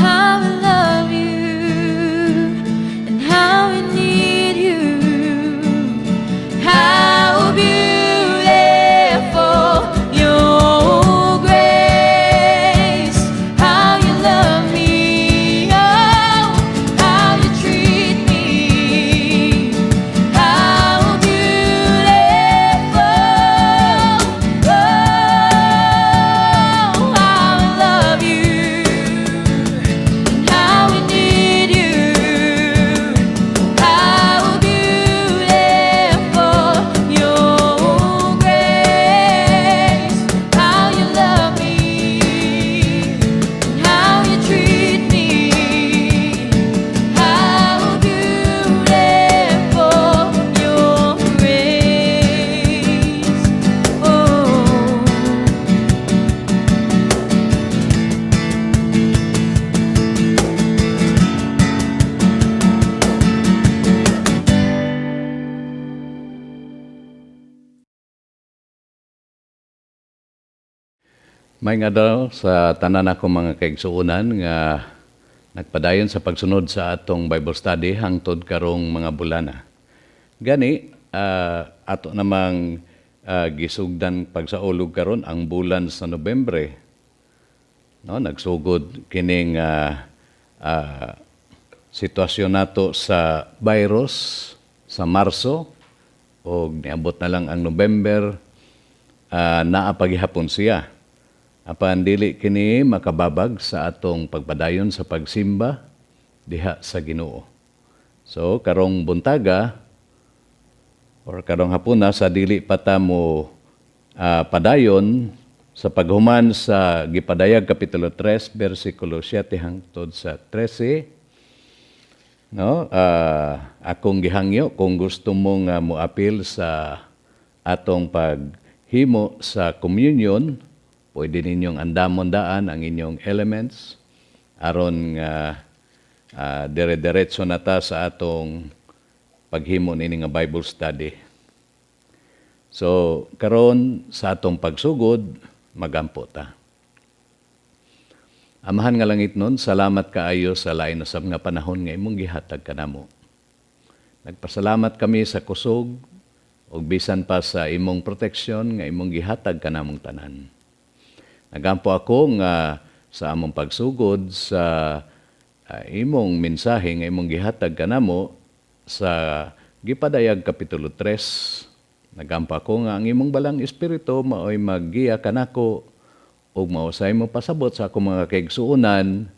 how I love you and how I need you. How beautiful your grace, how you love me, oh, how you treat me, how beautiful, oh, how I love you, how I need you, how beautiful your grace, how you love me, how you treat me, how beautiful your grace, oh. May nga daw sa tanan ako mga kaigsuunan nga nagpadayon sa pagsunod sa atong Bible study hangtod karong mga bulana. Gani, ato namang gisugdan pagsaulog karon ang bulan sa Nobyembre. No, nagsugod kining sitwasyon nato sa virus sa Marso o niabot na lang ang November, naa paghihapon siya. Apan dili kini makababag sa atong pagpadayon sa pagsimba diha sa Ginoo. So karong buntaga or karong hapuna sa dili pa ta mo padayon sa paghuman sa gipadayag kapitulo 3 bersikulo 7 hangtod sa 13, no, akong gihangyo kung gusto mo nga moapil sa atong paghimo sa communion, pwede ninyong andamon daan ang inyong elements aron nga dire-diretso na ta sa atong paghimo nini nga Bible study. So karon sa atong pagsugod magampo ta. Amahan nga langit nun, salamat kaayo sa lain na sab nga panahon nga imong gihatag kanamo. Nagpasalamat kami sa kusog ug bisan pa sa imong proteksyon nga imong gihatag kanamong tanan. Nagampo ako nga sa among pagsugod sa imong mensahe nga imong gihatag kanamo sa gipadayag kapitulo 3. Nagampo ako nga ang imong balang espiritu maoy maggiya kanako ug mausay mo pasabot sa akong mga kaigsuonan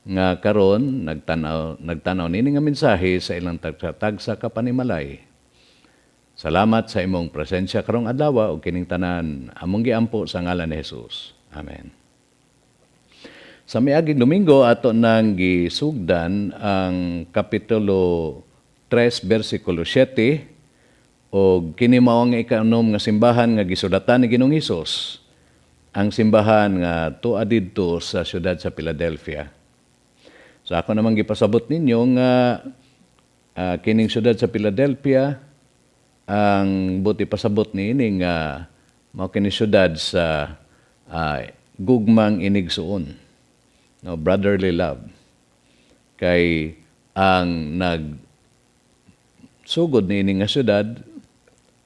nga karon nagtanaw nini nga mensahe sa ilang tagsa ka panimalay. Salamat sa imong presensya karong adlaw ug kining tanan among giampo sa ngalan ni Jesus. Amen. Sa miaging Domingo ato nang gisugdan ang kapitulo 3 bersikulo 7 og kini mao nga ika-6 nga simbahan nga gisudatan ni Ginoong Hesus, ang simbahan nga tuwa didto sa siyudad sa Philadelphia. So ako namang gipasabot ninyo nga kining siyudad sa Philadelphia ang buti pasabot niini nga mao kini siyudad sa gugmang inigsuon, no, brotherly love. Kay ang nagsugod niini nga syudad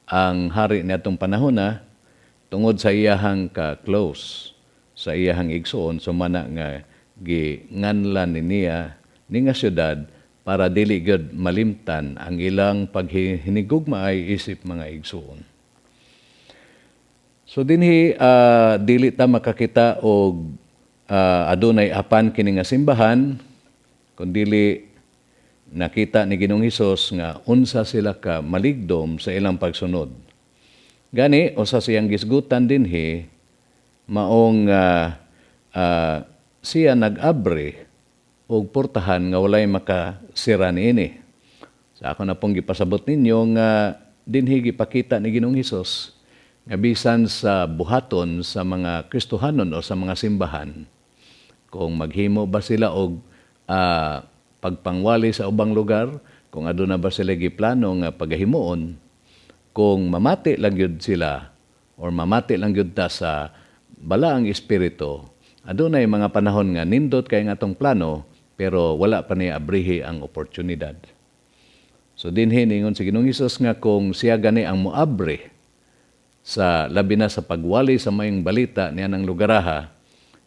ang hari niadtong panahon na tungod sa iyahang ka-close sa iyahang igsuon, sumana nga ginganlan niya ni nga syudad para dili gyud malimtan ang ilang paghinigugma ay isip mga igsuon. So dinhi dili ta makakita og adunay apan kini nga simbahan kundi nakita ni Ginoong Hesus nga unsa sila ka maligdom sa ilang pagsunod. Gani usa siyang gisgutan dinhi maong siya nag-abre og portahan nga walay makasira niini. Sa ako na pong gipasabot ninyo nga dinhi gipakita ni Ginoong Hesus nga bisan sa buhaton sa mga Kristohanon o sa mga simbahan, kung maghimo ba sila og pagpangwali sa ubang lugar, kung aduna ba sila giplano nga pagahimuon, kung mamati lang yun sila or mamati lang yun ta sa balaang espiritu, Adunay mga panahon nga nindot kay nga atong plano pero wala pa ni abrihi ang oportunidad. So dinhi ningon si Ginoong Hesus nga kung siya gani ang moabre sa labi na sa pagwali sa mayong balita niya ng lugaraha,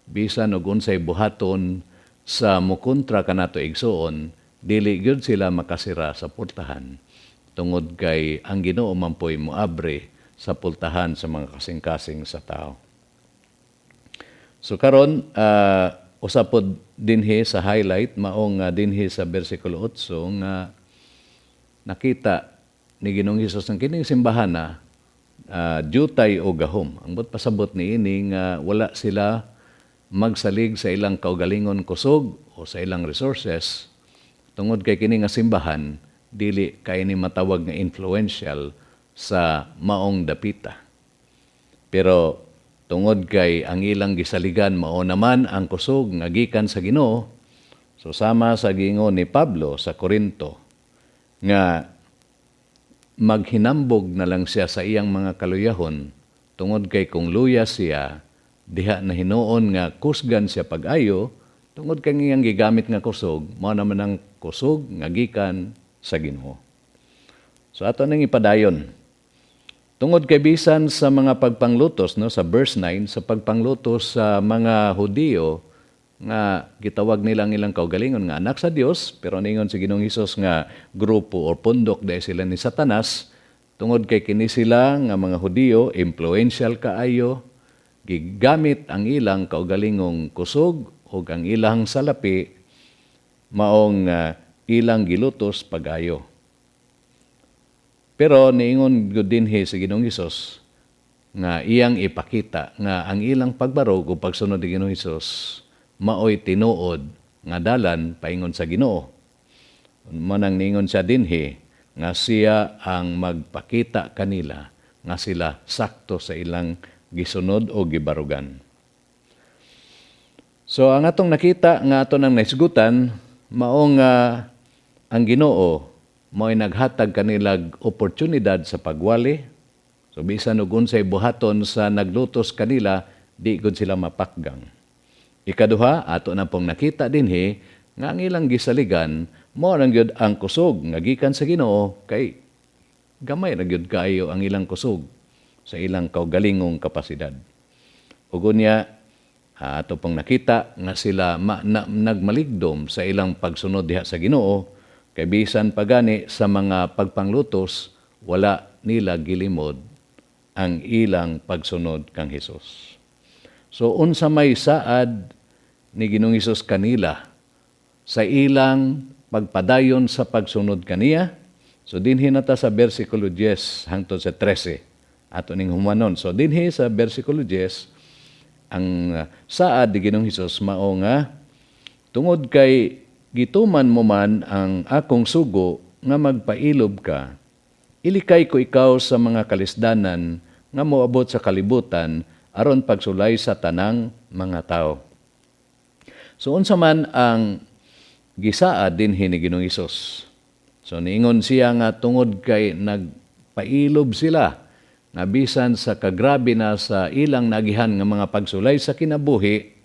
bisan og unsay buhaton sa mukontra kanato igsuon, dili gyud sila makasira sa pultahan. Tungod kay ang Ginoo man po'y moabre sa pultahan sa mga kasing-kasing sa tao. So karon usapod dinhi sa highlight maong dinhi sa bersikulo 8 nga nakita ni Ginoong Hesus ang kining simbahana jutay o gahom. Ang pasabot ni ini nga wala sila magsalig sa ilang kaugalingon kusog o sa ilang resources tungod kay kini nga simbahan dili kay ni matawag nga influential sa maong dapita. Pero tungod kay ang ilang gisaligan mao naman ang kusog nga gikan sa Ginoo, so sama sa giingon ni Pablo sa Corinto nga maghinambog na lang siya sa iyang mga kaluyahon tungod kay kung luya siya diha na hinuon nga kusgan siya pag-ayo tungod kay iyang gigamit nga kusog mao naman ang kusog nga gikan sa Ginoo. So ato nang ipadayon. Tungod kay bisan sa mga pagpanglutos no sa verse 9 sa pagpanglutos sa mga Hudiyo nga gitawag nilang ilang kaugalingon nga anak sa Dios, pero ningon si Ginoong Hesus nga grupo o pundok dahil sila ni Satanas, tungod kay kini sila nga mga Hudiyo, influential kaayo, gigamit ang ilang kaugalingong kusog o ang ilang salapi, maong ilang gilutos pag-ayo. Pero niingon gud dinhi si Ginoong Hesus nga iyang ipakita nga ang ilang pagbarog o pagsunod ni Ginoong Hesus maoy tinuod nga dalan paingon sa Ginoo. Manang ningon siya dinhi nga siya ang magpakita kanila nga sila sakto sa ilang gisunod o gibarugan. So ang atong nakita nga ato nang naisgutan maong ang Ginoo mao'y naghatag kanilag oportunidad sa pagwali. So bisan og unsay buhaton sa naglutos kanila, di gud sila mapakgang. Ikaduha, ato na pong nakita dinhi nga ang ilang gisaligan mao lang gyud ang kusog nga gikan sa Ginoo kay gamay ra gyud kaayo ang ilang kusog sa ilang kaugalingong kapasidad. Ug unya ato pong nakita nga sila nagmaligdom sa ilang pagsunod diha sa Ginoo. Kay bisan pagani sa mga pagpanglutos, wala nila gilimod ang ilang pagsunod kang Hesus. So unsa may saad ni Ginoong Hesus kanila sa ilang pagpadayon sa pagsunod kaniya? So dinhi nata sa bersikulo 10 hangtod sa 13 ato ning humanon. So dinhi sa bersikulo 10 ang saad ni Ginoong Hesus mao nga tungod kay gituman mo man ang akong sugo nga magpailob ka, ilikay ko ikaw sa mga kalisdanan nga moabot sa kalibutan aron pagsulay sa tanang mga tao. So unsa man ang gisaad dinhi ni Ginoong Hesus. So niingon siya nga tungod kay nagpailob sila nga bisan sa kagrabe na sa ilang nagihan nga mga pagsulay sa kinabuhi,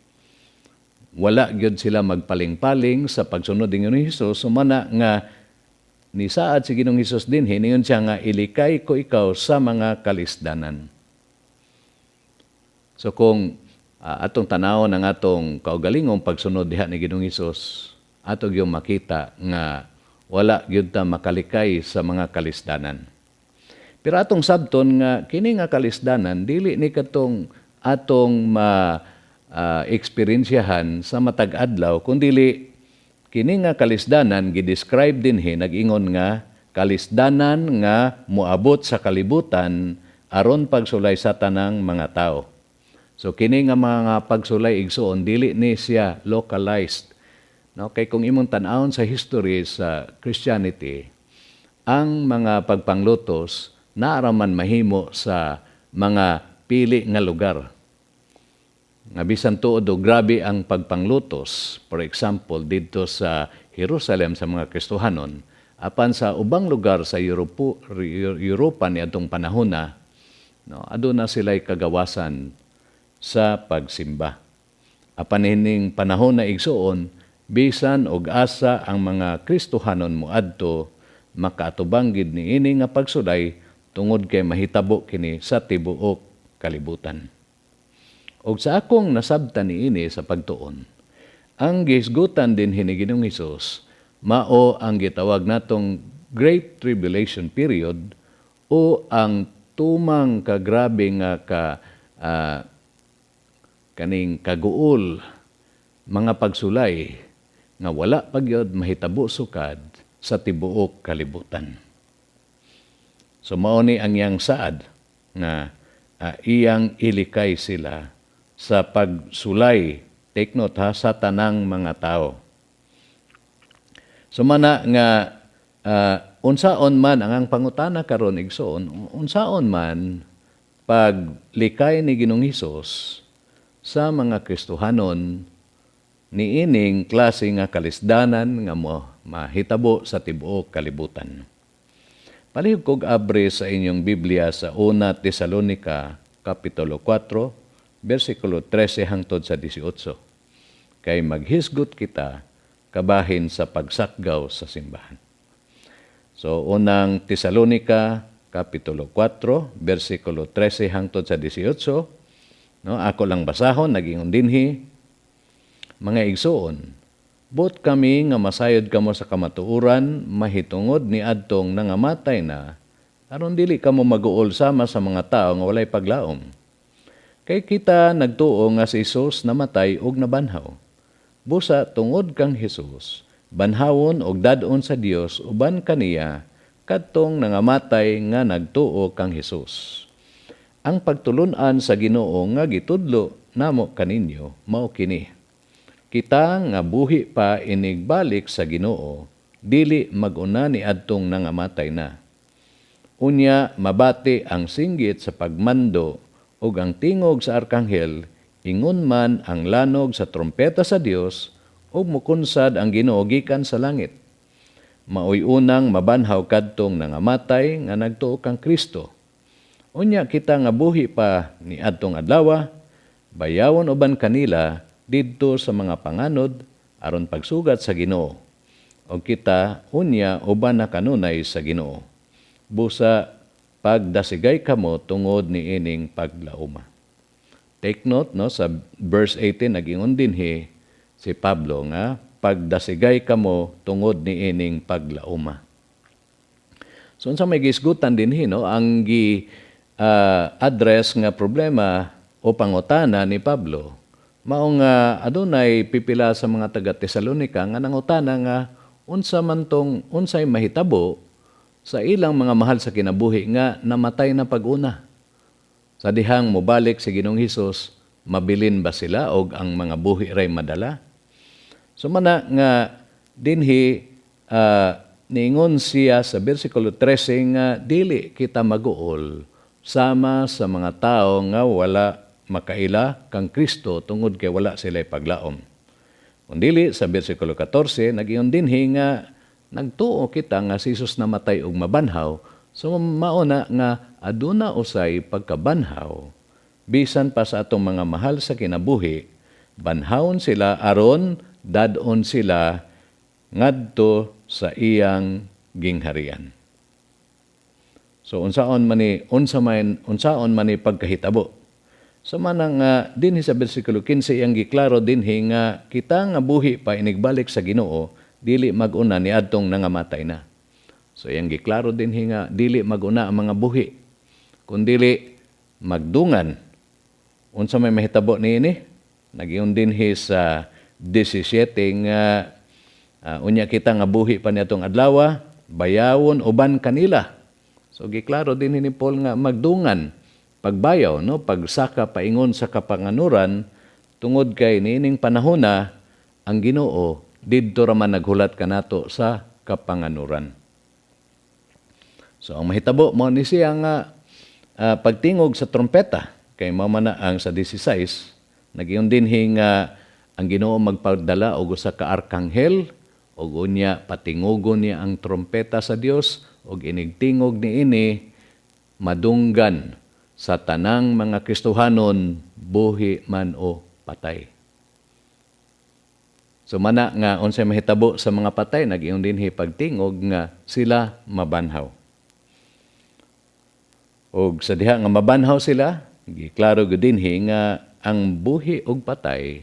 wala gyud sila magpaling-paling sa pagsunod ni Ginoong Hesus, sumana nga ni saad si Ginoong Hesus dinhi ningon siya nga ilikay ko ikaw sa mga kalisdanan. So kung atong tanawon ang atong kaugalingong pagsunod diha ni Ginoong Hesus, ato gyud makita nga wala gyud ta makalikay sa mga kalisdanan. Pero atong sabton nga kini nga kalisdanan dili ni katong atong eksperyensyahan sa matag adlaw kundili kini nga kalisdanan gidescribe dinhi nag-ingon nga kalisdanan nga moabot sa kalibutan aron pagsulay sa tanang mga tao. So kini nga mga pagsulay igsuon dili ni siya localized. No, kay kung imong tan-awon sa history sa Christianity, ang mga pagpanglutos naaraman mahimo sa mga pili nga lugar. Nga bisan tuod og grabe ang pagpanglutos, for example dito sa Jerusalem sa mga Kristohanon, apan sa ubang lugar sa Europa niadtong panahon no, aduna sila'y kagawasan sa pagsimba. apan hining panahon na igsuon, bisan og asa ang mga Kristohanon moadto, makaatubang gid niini nga pagsulay tungod kay mahitabo kini sa tibuok kalibutan. Og sa akong nasabtan niini sa pagtuon, ang gihisgutan din ni Ginoong Hesus mao ang gitawag natong Great Tribulation period o ang tumang kagrabe nga kaning kaguol mga pagsulay nga wala pagyod mahitabo sukad sa tibuok kalibutan. So mao ni ang iyang saad nga iyang ilikay sila sa pagsulay, take note ha, sa tanang mga tao. So mana nga unsaon man ang pangutana karon igsoon, unsaon man paglikay ni Ginoong Hesus sa mga Kristohanon niining klase nga kalisdanan nga mahitabo sa tibuok kalibutan. Palihog kog abre sa inyong Biblia sa 1 Tesalonica Kapitulo 4, versikulo 13 hangtod sa 18. Kay maghisgot kita kabahin sa pagsakgaw sa simbahan. So, unang Tesalonica Kapitulo 4, versikulo 13 hangtod sa 18. No, ako lang basahon, naging dinhi. Mga igsoon, bot kami nga masayod kamo sa kamatuuran, mahitungod ni adtong nangamatay na, aron dili kamo maguol sama sa mga tao nga walay paglaom. Kay kita nagtuo nga si Hesus namatay og nabanhaw. Busa tungod kang Hesus, banhawon og dadon sa Dios uban kaniya kadtong nangamatay nga nagtuo kang Hesus. Ang pagtulunan sa Ginoo nga gitudlo namo kaninyo mao kini. Kita nga buhi pa inigbalik sa Ginoo, dili mag-una ni adtong nangamatay na. Unya mabati ang singgit sa pagmando ug ang tingog sa arkanghel, ingon man ang lanog sa trompeta sa Dios ug mukunsad ang Ginoo gikan sa langit. Maoy unang mabanhaw kadtong nangamatay nga nagtuo kang Kristo. Unya kita nga buhi pa ni adtong adlaw, bayawon uban kanila didto sa mga panganod aron pagsugat sa Ginoo. O kita unya uban na kanunay sa Ginoo. Busa pagdasigay kamo tungod ni ining paglauma. Take note no sa verse 18 nagingon dinhi si Pablo nga pagdasigay kamo tungod ni ining paglauma. So unsa may gisgutan dinhi no ang address nga problema o pangutana ni Pablo mao nga adunay pipila sa mga taga Tesalonica nga nangutana nga unsa man tong unsay mahitabo sa ilang mga mahal sa kinabuhi nga namatay na pag-una. Sa dihang mobalik si Ginoong Hesus, mabilin ba sila og ang mga buhi ray madala? So mana nga dinhi niingon siya sa bersikulo 13 nga dili kita maguol sama sa mga tao nga wala makaila kang Kristo tungod kay wala sila'y paglaom. Kundili sa bersikulo 14, nag-iyon dinhi nga nagtuo kita nga si Jesus namatay og mabanhaw, so mauna nga aduna usay pagkabanhaw, bisan pa sa atong mga mahal sa kinabuhi, banhawon sila aron dadon sila ngadto sa iyang gingharian. So unsaon man ni pagkahitabo. So manang dinhi sa bersikulo 15 iyang giklaro dinhi nga kita nga buhi pa inigbalik sa Ginoo dili mag-una ni adtong nangamatay na. So iyang giklaro dinhi nga dili mag-una ang mga buhi kundili magdungan. Unsa may mahitabo niini? Nagiyon dinhi sa 17 nga unya kita nga buhi pa niadtong adlaw, bayawon uban kanila. So giklaro din ni Paul nga magdungan, pagbayaw, no, pagsaka paingon sa kapanganuran tungod kay niining panahon na ang Ginoo didto ra man naghulat kanato sa kapanganuran. So ang mahitabo mo ni siya nga pagtingog sa trompeta kay mao man ang sa 16 nagiyon dinhi nga ang Ginoo magpadala og usa ka arkanghel ug unya patingugon niya ang trompeta sa Dios ug inigtingog niini madunggan sa tanang mga Kristohanon buhi man o patay. So mana nga unsay mahitabo sa mga patay nag-ingon dinhi pagtingog nga sila mabanhaw. Og sa diha nga mabanhaw sila, giklaro gud dinhi nga ang buhi og patay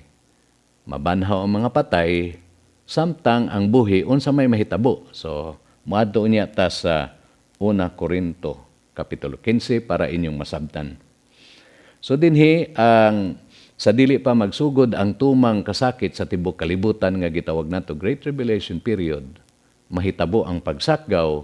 mabanhaw ang mga patay samtang ang buhi unsa may mahitabo. So moadto niya ta sa 1 Korinto kapitulo 15 para inyong masabtan. So dinhi ang sa dili pa magsugod ang tumang kasakit sa tibok kalibutan nga gitawag nato Great Tribulation period, mahitabo ang pagsakgaw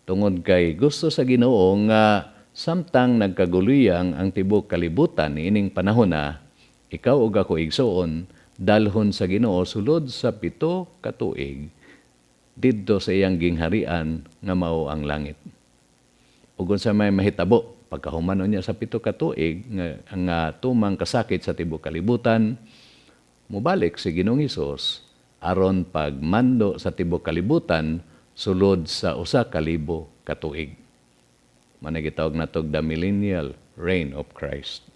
tungod kay gusto sa Ginoo nga samtang nagkaguluyang ang tibok kalibutan niining panahon na ikaw ug ako igsuon dalhon sa Ginoo sulod sa 7 ka tuig didto sa iyang gingharian nga mao ang langit. Ug unsa may mahitabo pagkahuman niya sa 7 ka tuig nga tumang kasakit sa tibok kalibutan, mubalik si Ginoong Hesus aron pagmando sa tibok kalibutan sulod sa 1,000 ka tuig. Managitawag natog the millennial reign of Christ.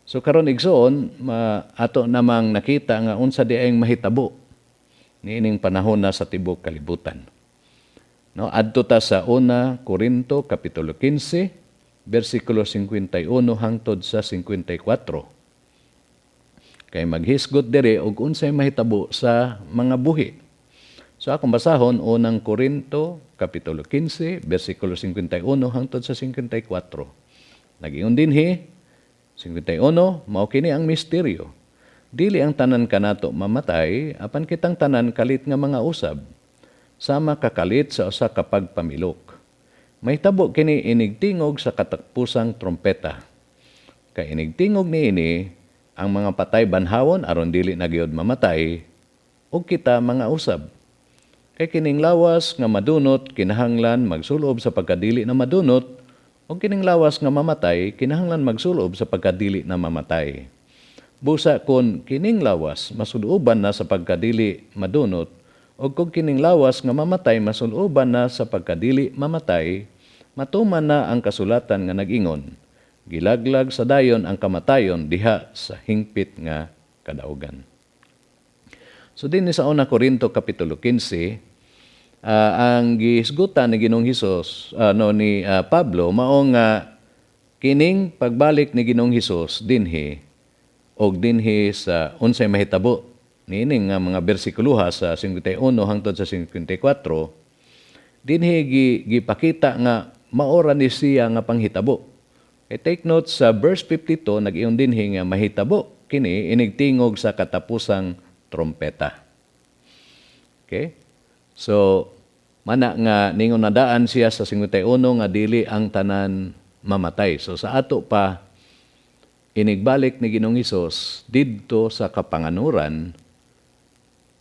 So karon igsoon, ato namang nakita nga unsa di ay mahitabo niining panahon na sa tibok kalibutan. No, adto ta sa 1 Korinto kapitulo 15 versikulo 51 hangtod sa 54. Kay maghisgot diri og unsay mahitabo sa mga buhi. So akong basahon 1 Korinto kapitulo 15 versikulo 51 hangtod sa 54. Nag-ingon dinhi 51 mao kini ang misteryo. Dili ang tanan kanato mamatay apan kitang tanan kalit nga mga usab. Sama kakalit sa usa ka pagpamilok. Mahitabo kini inigtingog sa katakpusang trompeta. Kay inigtingog niini ang mga patay banhawon aron dili na gyud mamatay ug kita mga usab. Kay kining lawas nga madunot kinahanglan magsulob sa pagkadili na madunot ug kining lawas nga mamatay kinahanglan magsulob sa pagkadili na mamatay. Busa kun kining lawas masuloban na sa pagkadili madunot o kung kining lawas nga mamatay masuloban na sa pagkadili mamatay, matuman na ang kasulatan nga nag-ingon, gilaglag sa dayon ang kamatayon diha sa hingpit nga kadaugan. So din sa 1 Korinto kapitulo 15, ang gihisgutan ni Ginoong Hesus ni Pablo mao nga kining pagbalik ni Ginoong Hesus dinhi og dinhi sa unsay mahitabo niining nga mga bersikuloha sa 51 hangtod sa 54, dinhi gipakita nga maora ni siya nga panghitabo. Take note sa verse 52 nag-iyon dinhi nga mahitabo kini inigtingog sa katapusang trompeta. Okay? So mana nga ningon nadaan siya sa 51 nga dili ang tanan mamatay. So sa ato pa inigbalik ni Ginoong Hesus didto sa kapanganuran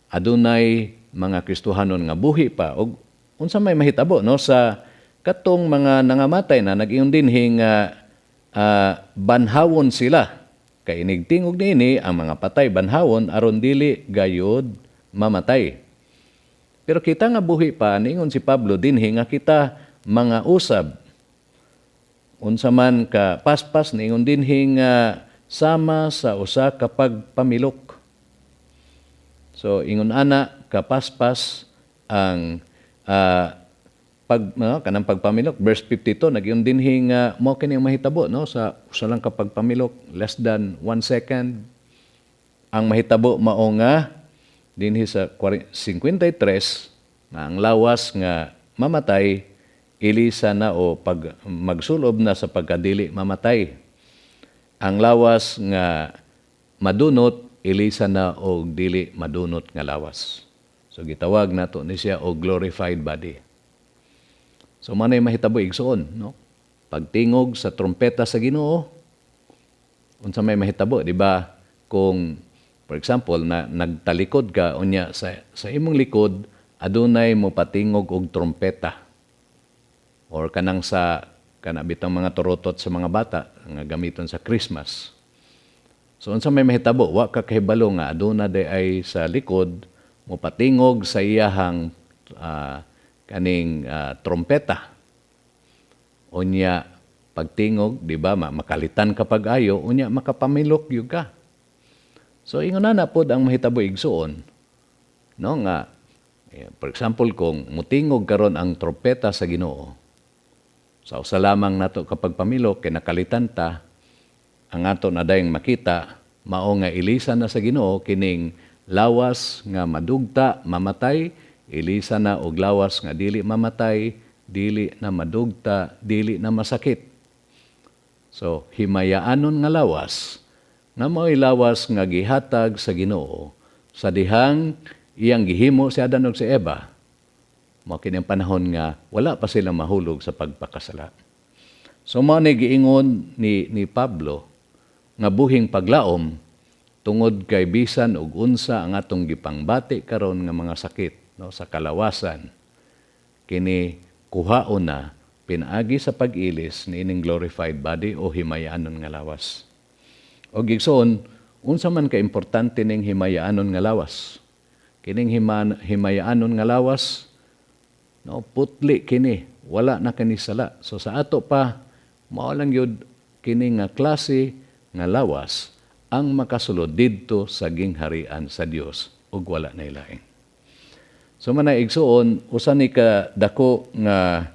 adunay mga Kristohanon nga buhi pa og unsa may mahitabo no sa katong mga nangamatay na nag-ingon dinhi nga banhawon sila kay inigtingog niini ang mga patay banhawon aron dili gayud mamatay. Pero kita nga buhi pa ningon si Pablo dinhi nga kita mga usab unsa man ka paspas ningon dinhi nga sama sa usa ka pagpamilok. So ingon ana kapaspas ang kanang pagpamilok verse 52 nag-ingon dinhi nga mao kini ang mahitabo no sa usa lang ka pagpamilok less than 1 second. Ang mahitabo mao nga dinhi sa 53 na ang lawas nga mamatay ilisa na o pag magsulob na sa pagkadili mamatay. Ang lawas nga madunot ilisa na o dili madunot nga lawas. So gitawag nato ni siya o glorified body. So manay mahitabo igsoon, no? Pagtingog sa trompeta sa Ginoo, unsa may mahitabo, di ba? Kung for example na nagtalikod ka unya sa imong likod adunay mo patingog og trompeta. Or kanang sa kanabitang mga turotot sa mga bata nga gamiton sa Christmas. So unsa may mahitabo, wa ka kahibalo nga aduna day ay sa likod mo patingog sa iyahang kaning trompeta. Unya pagtingog, di ba, makalitan ka pag-ayo, unya makapamilok yung ka. So ingon na pod ang mahitabo igsuon, no nga for example kung mutingog karon ang trompeta sa Ginoo, sa usa lamang nato kapag pamilok kay nakalitan ta ang ato na dayang makita mao nga ilisan na sa Ginoo kining lawas nga madugta mamatay, ilisan na og lawas nga dili mamatay, dili na madugta, dili na masakit. So himayaanon nga lawas nga mao'y lawas nga gihatag sa Ginoo sa dihang iyang gihimo si Adan ug si Eva. Mao kini ang panahon nga wala pa sila mahulog sa pagpakasala. So mao ni giingon ni Pablo nga buhing paglaom tungod kay bisan og unsa ang atong gipangbati karon nga mga sakit no sa kalawasan kini kuhaon na pinaagi sa pag-ilis ni ining glorified body o himayaanon nga lawas. O gigsoon, unsa man ka importante ning himayaanon nga lawas. Kining himayaanon nga lawas, no, putli kini, wala na kini sala. So sa ato pa, mao lang yun kini nga klase nga lawas ang makasulod didto sa gingharian sa Dios ug wala na ilaing. So man igsuon, usa ni ka dako nga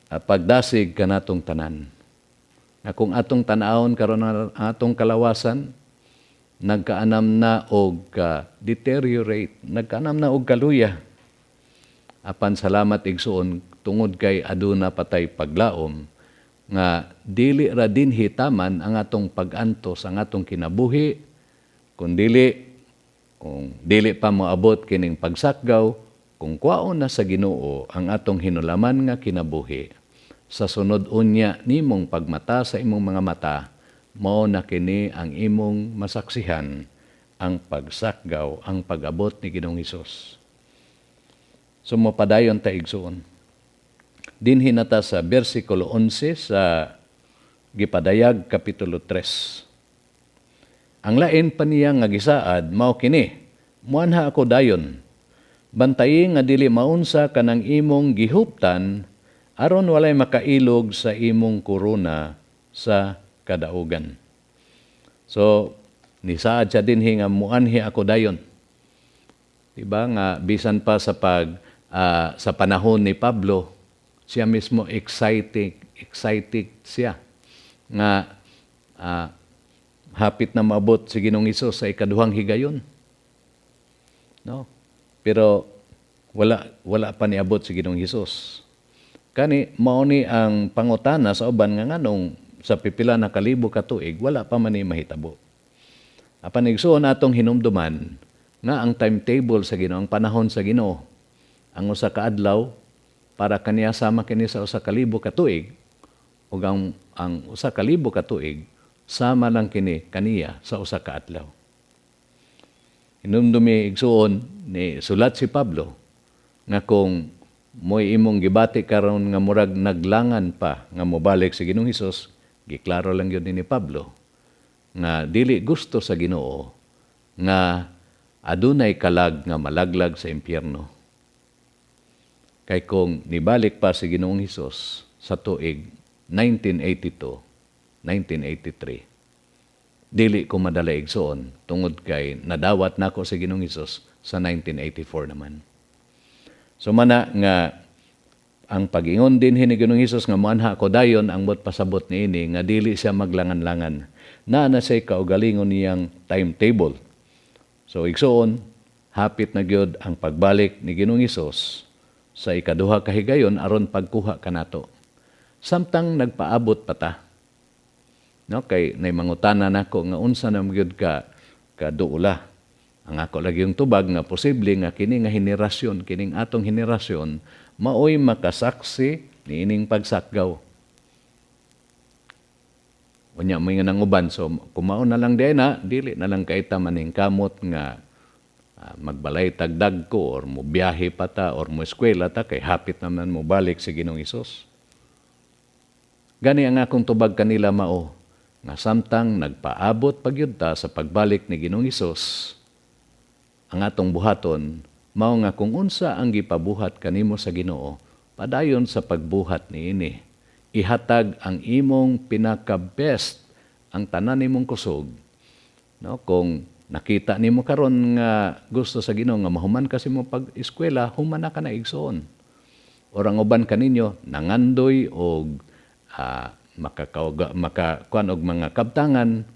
pagdasig kanatong tanan. Na kung atong tanawon karon ang atong kalawasan, nagkaanam na og deteriorate, nagkaanam na og kaluya. Apan salamat igsuon tungod kay aduna patay paglaom nga dili ra din hitaman ang atong pag-antos ang atong kinabuhi kung dili pa moabot kining pagsakgaw kung kwaon na sa Ginoo ang atong hinulaman nga kinabuhi. Sa sunod unya nimong pagmata sa imong mga mata, mao na kini ang imong masaksihan, ang pagsakgaw, ang pag-abot ni Ginoong Hesus. So mapadayon ta igsuon. Dinhi nata sa bersikulo 11 sa Gipadayag kapitulo 3. Ang lain pa niya nga gisaad mao kini, muanha ako dayon. Bantayi nga dili maunsa kanang imong gihuptan aron walay makailog sa imong korona sa kadaugan. So, nisaad siya dinhi nga muanhi ako dayon. Diba nga bisan pa sa sa panahon ni Pablo, siya mismo excited siya nga hapit na maabot si Ginoong Hesus sa ikaduhang higayon. No? Pero wala pa niabot si Ginoong Hesus. Kani mao ni ang pangutana sa uban nga nganong sa pipila na kalibo ka tuig wala pa man ni mahitabo. Apan igsuon atong hinumduman nga ang timetable sa Ginoo, ang panahon sa Ginoo, ang usa ka adlaw para kaniya sama kini sa usa ka libo ka tuig ug ang usa ka libo ka tuig sama lang kini kaniya sa usa ka adlaw. Hinumdumi igsuon ni sulat si Pablo nga kung mo'y imong gibati karon nga murag naglangan pa nga mobalik sa Ginoong Hesus, giklaro lang yun ni Pablo nga dili gusto sa Ginoo nga adunay kalag nga malaglag sa impyerno. Kay kung nibalik pa si Ginoong Hesus sa tuig 1982, 1983, dili ko madala igsuon tungod kay nadawat nako si Ginoong Hesus sa 1984 naman. So mana nga ang pag-ingon din ni Ginoong Hesus nga muanha ko dayon ang bot pasabot niini nga dili siya maglangan-langan. Na say kaugalingon niyang timetable. So igsuon hapit na gyud ang pagbalik ni Ginoong Hesus sa ikaduha ka higayon aron pagkuha kanato. Samtang nagpaabot pa ta. No kay nay mangutana nako nga unsa na gyud ka duula. Ang ako lagi yung tubag nga posible nga kini nga henerasyon, kining atong henerasyon, maoy makasaksi ni ining pagsakgaw. Unya mo nga nang uban, so kumaon na lang din na, dili na lang kaita maning kamot nga magbalay tagdag ko or mo biyahe pa ta or mo eskwela ta kay hapit naman mo balik sa Ginoong Hesus. Gani ang akong tubag kanila mao, nga samtang nagpaabot pagyud ta sa pagbalik ni Ginoong Hesus, ang atong buhaton, mao nga kung unsa ang gipabuhat kanimo sa Ginoo, padayon sa pagbuhat niini. Ihatag ang imong pinaka-best, ang tanan nimong kusog. No? Kung nakita nimo karon nga gusto sa Ginoo nga mahuman kasi mo pag-eskwela, human na ka na igsoon. Orang uban kaninyo nangandoy og makakuan og mga kabtangan,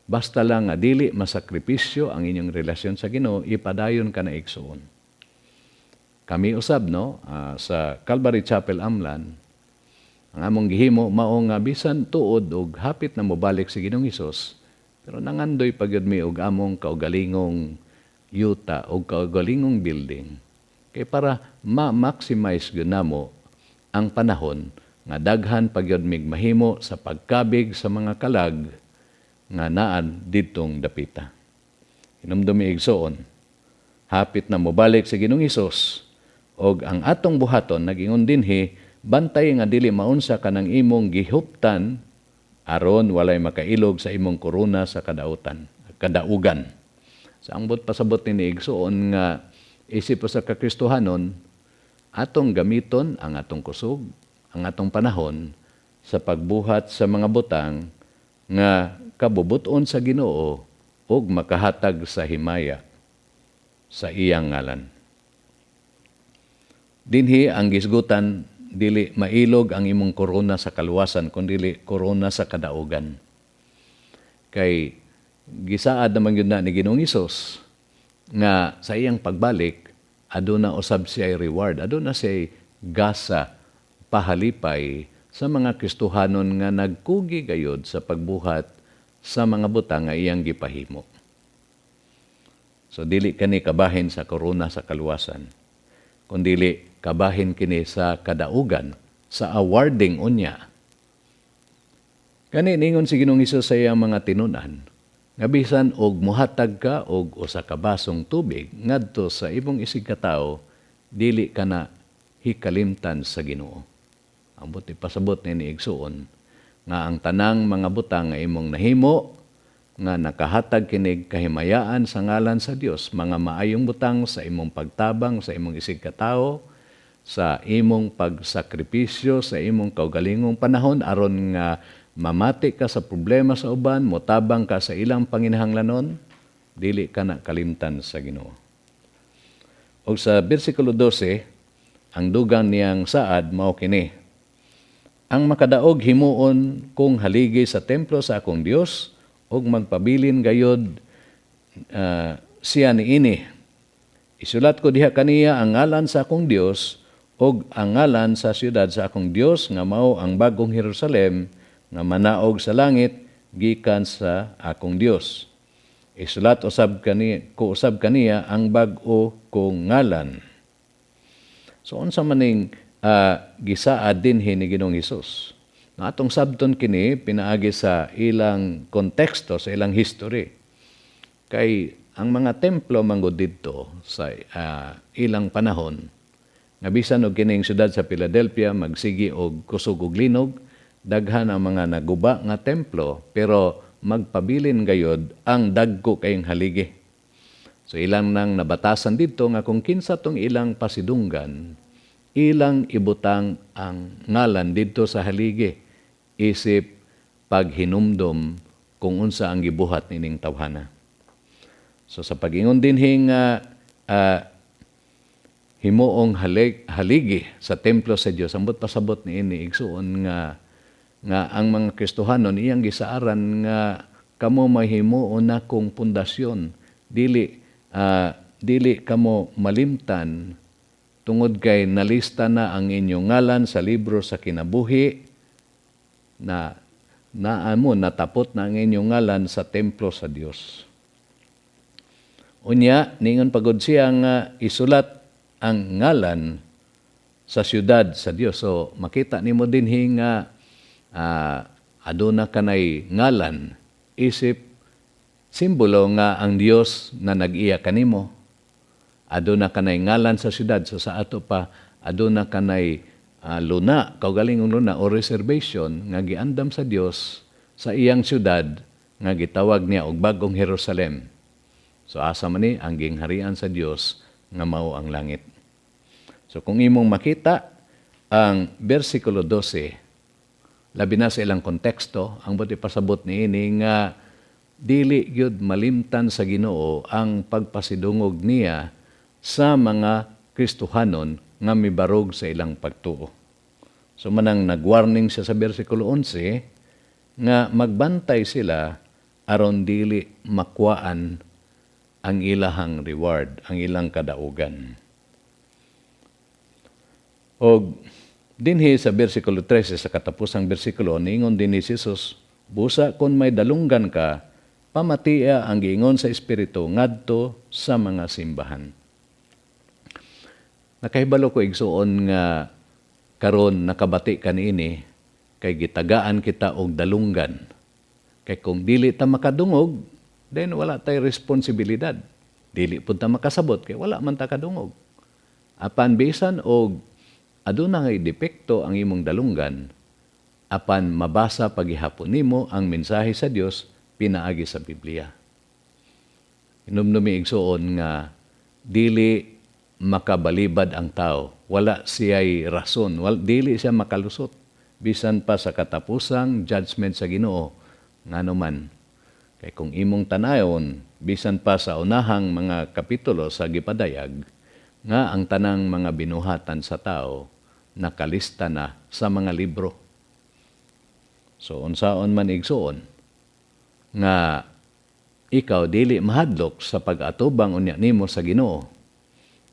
basta lang nga dili masakripisyo ang inyong relasyon sa Ginoo, ipadayon ka na igsoon. Kami usab no sa Calvary Chapel Amlan, ang among gihimo mao nga bisan tuod og hapit na mobalik si Ginoong Hesus, pero nangandoy pagyud mi og among kaugalingong yuta o kaugalingong building. Kay para ma-maximize gyud namo ang panahon nga daghan pagyud mig mahimo sa pagkabig sa mga kalag nga naan didtong dapita. Hinumdumi igsoon, hapit na mobalik si Ginoong Hesus og ang atong buhaton nagingon dinhi bantay nga dili maunsa kanang imong gihuptan aron walay makailog sa imong korona sa kadaugan. Sa ambot pasabot ni igsoon nga isip sa kakristohanon, atong gamiton ang atong kusog, ang atong panahon sa pagbuhat sa mga butang nga kabubuton sa Ginoo ug makahatag sa himaya sa iyang ngalan. Dinhi ang gisgutan, dili mailog ang imong korona sa kaluwasan kundi korona sa kadaugan. Kay gisaad naman yun na ni Ginoong Hesus nga sa iyang pagbalik aduna usab siya reward, aduna siya gasa pahalipay sa mga Kristohanon nga nagkugi gayod sa pagbuhat sa mga butang nga iyang gipahimo. So dili kani kabahin sa korona sa kaluwasan, kundi kabahin kini sa kadaugan, sa awarding unya. Kani ningon si Ginoong Hesus sa iyang mga tinunan, nga bisan og muhatag ka og usa ka basong tubig ngadto sa imong isig ka tawo, dili ka na hikalimtan sa Ginoo. Ambot ipasabot ni igsuon nga ang tanang mga butang nga imong nahimo nga nakahatag kinig kahimayaan sa ngalan sa Dios, mga maayong butang sa imong pagtabang sa imong isig ka tawo, sa imong pagsakripisyo, sa imong kaugalingong panahon aron nga mamati ka sa problema sa uban, motabang ka sa ilang panginahanglanon, dili ka na kalimtan sa Ginoo. Og sa bersikulo 12, ang dugang niyang saad mao kini: ang makadaog himuon kong haligi sa templo sa akong Dios ug magpabilin gayod siya niini. Isulat ko diha kaniya ang ngalan sa akong Dios ug ang ngalan sa siyudad sa akong Dios nga mao ang bagong Jerusalem nga manaog sa langit gikan sa akong Dios. Isulat usab kaniya ang bag-o kong ngalan. So unsa maning gisaad dinhi ni Ginoong Hesus? Na atong sabton kini pinaagi sa ilang konteksto, sa ilang history. Kay ang mga templo manggod didto sa ilang panahon, nga bisan og kining syudad sa Philadelphia magsigi og kusog og linog, daghan ang mga naguba nga templo pero magpabilin gayod ang dagko kayong haligi. So ilang nang nabatasan dito nga kung kinsa tong ilang pasidunggan, ilang ibutang ang ngalan dito sa haligi isip paghinumdom kung unsa ang gibuhat nining tawhana. So sa pag-ingon dinhi nga himuong haligi sa templo sa Dios, ambot pasabot niini igsuon nga ang mga Kristohanon iyang gisaaran nga kamo mahimuon na kong pundasyon, dili kamo malimtan tungod kay nalista na ang inyong ngalan sa libro sa kinabuhi, na natapot na ang inyong ngalan sa templo sa Dios. Unya ningon pagod siya nga isulat ang ngalan sa siyudad sa Dios. So makita nimo dinhi nga aduna kanay ngalan isip simbolo nga ang Dios na nag-iya kanimo. Aduna kanay ngalan sa siyudad. So sa ato pa aduna kanay luna, kaugalingong luna o reservation nga giandam sa Dios sa iyang siyudad nga gitawag niya og bagong Jerusalem. So asa man ni ang gingharian sa Dios nga mao ang langit. So kung imong makita ang bersikulo 12, labi na sa ilang konteksto, ang buti pasabot niini nga dili gyud malimtan sa Ginoo ang pagpasidungog niya sa mga Kristohanon nga mibarog sa ilang pagtuo. So manang nagwarning siya sa bersikulo 11 nga magbantay sila aron dili makuhaan ang ilahang reward, ang ilang kadaugan. O dinhi sa bersikulo 13 sa katapusang bersikulo, niingon din ni Jesus, busa kung may dalunggan ka, pamatia ang giingon sa Espiritu ngadto sa mga simbahan. Nakahibalo ko igsuon nga karon nakabati kaniini kay gitagaan kita og dalunggan. Kay kung dili ta makadungog, then wala tay responsibilidad. Dili pud ta makasabot kay wala man ta kadungog. Apan bisan og aduna nga depekto ang imong dalunggan, apan mabasa paghihapon nimo ang mensahe sa Dios pinaagi sa Biblia. Inumnumi igsuon nga dili makabalibad ang tao. Wala siya'y rason. Dili siya makalusot. Bisan pa sa katapusang judgment sa Ginoo. Ngano man. Kay kung imong tanayon, bisan pa sa unahang mga kapitulo sa Gipadayag, nga ang tanang mga binuhatan sa tao, nakalista na sa mga libro. So, unsaon man igsuon, nga ikaw dili mahadlok sa pag-atubang unya nimo sa Ginoo.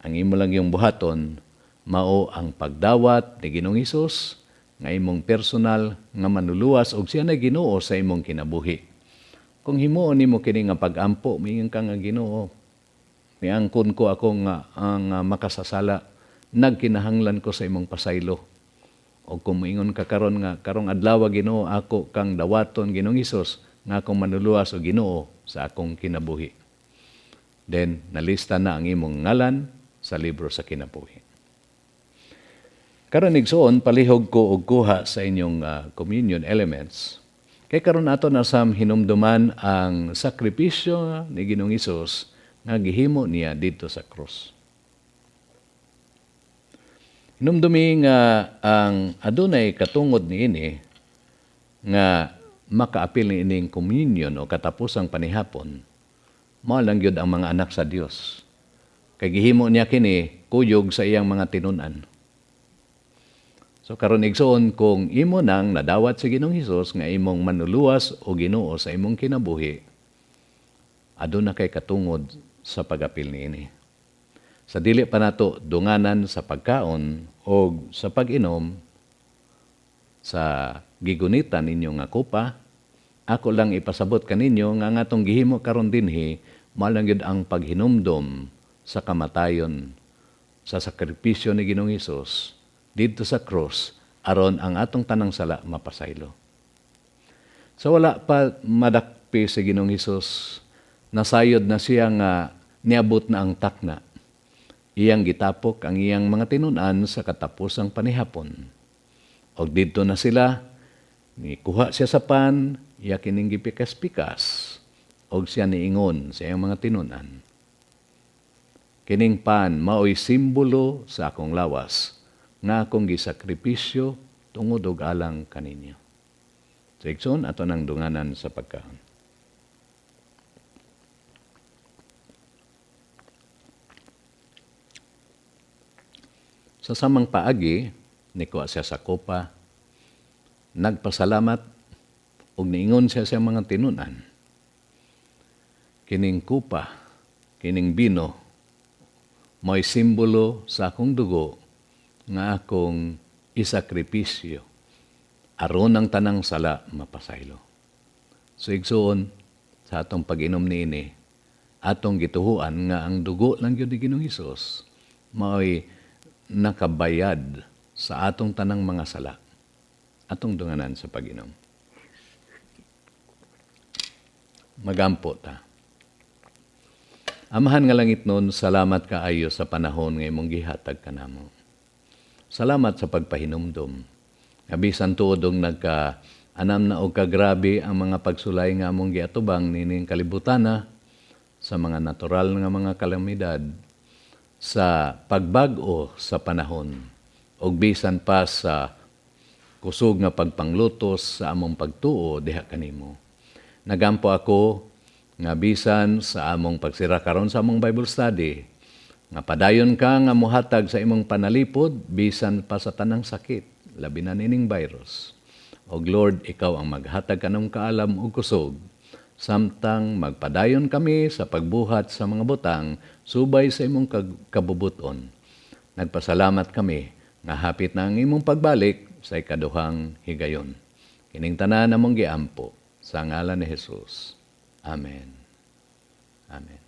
Ang imo lang yung buhaton, mao ang pagdawat ni Ginoong Hesus nga imong personal nga manuluwas og siya na Ginoo sa imong kinabuhi. Kung himuon nimo kini nga pag-ampo, miingon ka nga Ginoo, miangkon ko ako nga ang makasasala, nagkinahanglan ko sa imong pasaylo. O kung miingon ka karon nga karong adlaw Ginoo, ako kang dawaton Ginoong Hesus nga akong manuluwas og Ginoo sa akong kinabuhi. Then nalista na ang imong ngalan sa libro sa kinabuhi. Karon igsuon, palihog ko og kuha sa inyong communion elements. Kay karon ato na sam hinumduman ang sakripisyo ni Ginoong Hesus nga gihimo niya dito sa krus. Hinumdumi nga ang adunay katungod niini nga makaapil ni ining communion o katapusang panihapon, mao lang gyud ang mga anak sa Dios. Kay gihimo niya kini kuyog sa iyang mga tinunan. So karon igsoon kung imo nang nadawat si Ginoong Hesus nga imong manuluwas o Ginoo sa imong kinabuhi, aduna kay katungod sa pag-apil niini. Sa dili pa nato dunganan sa pagkaon o sa pag-inom sa gigunitan ninyo nga kopa, ako lang ipasabot kaninyo nga atong gihimo karon dinhi mao lang gyud ang paghinumdom sa kamatayon sa sakripisyo ni Ginoong Hesus dito sa cross aron ang atong tanang sala mapasaylo. So wala pa madakpi si Ginoong Hesus, nasayod na siya nga niabot na ang takna. Iyang gitapok ang iyang mga tinunan sa katapusang panihapon. Og dito na sila, nikuha siya sa pan, iya kining gipikas-pikas, og siya niingon sa iyang mga tinunan. Kining pan mao'y simbolo sa akong lawas, nga akong gisakripisyo tungod og alang kaninyo. So igsoon ato nang dunganan sa pagkaon. Sa samang paagi, nikuha siya sa kopa, nagpasalamat, ug niingon siya sa mga tinunan. Kining kopa, kining bino, may simbolo sa akong dugo nga akong isakripisyo aron ang tanang sala mapasaylo. So igsuon sa atong pag-inom niini, atong gituhuan nga ang dugo lang gyud ni Ginoong Hesus mao'y nakabayad sa atong tanang mga sala. Atong dunganan sa pag-inom. Magampo ta. Amahan nga langit nun, salamat kaayo sa panahon nga imong gihatag kanamo. Salamat sa pagpahinumdom. Abisan tuodong nagka-anam na og kagrabe ang mga pagsulay nga among giatubang nining kalibutana sa mga natural nga mga kalamidad, sa pagbag-o sa panahon, og bisan pa sa kusog nga pagpanglutos sa among pagtuo diha kanimo. Nagampo ako nga bisan sa among pagsira karon sa among Bible study, nga padayon ka nga muhatag sa imong panalipod bisan pa sa tanang sakit, labi na nining virus. Og Lord, ikaw ang maghatag kanong kaalam ug kusog, samtang magpadayon kami sa pagbuhat sa mga butang subay sa imong kabubuton. Nagpasalamat kami nga hapit na ang imong pagbalik sa ikaduhang higayon. Kining tanan namong giampo sa ngalan ni Jesus. Amen. Amen.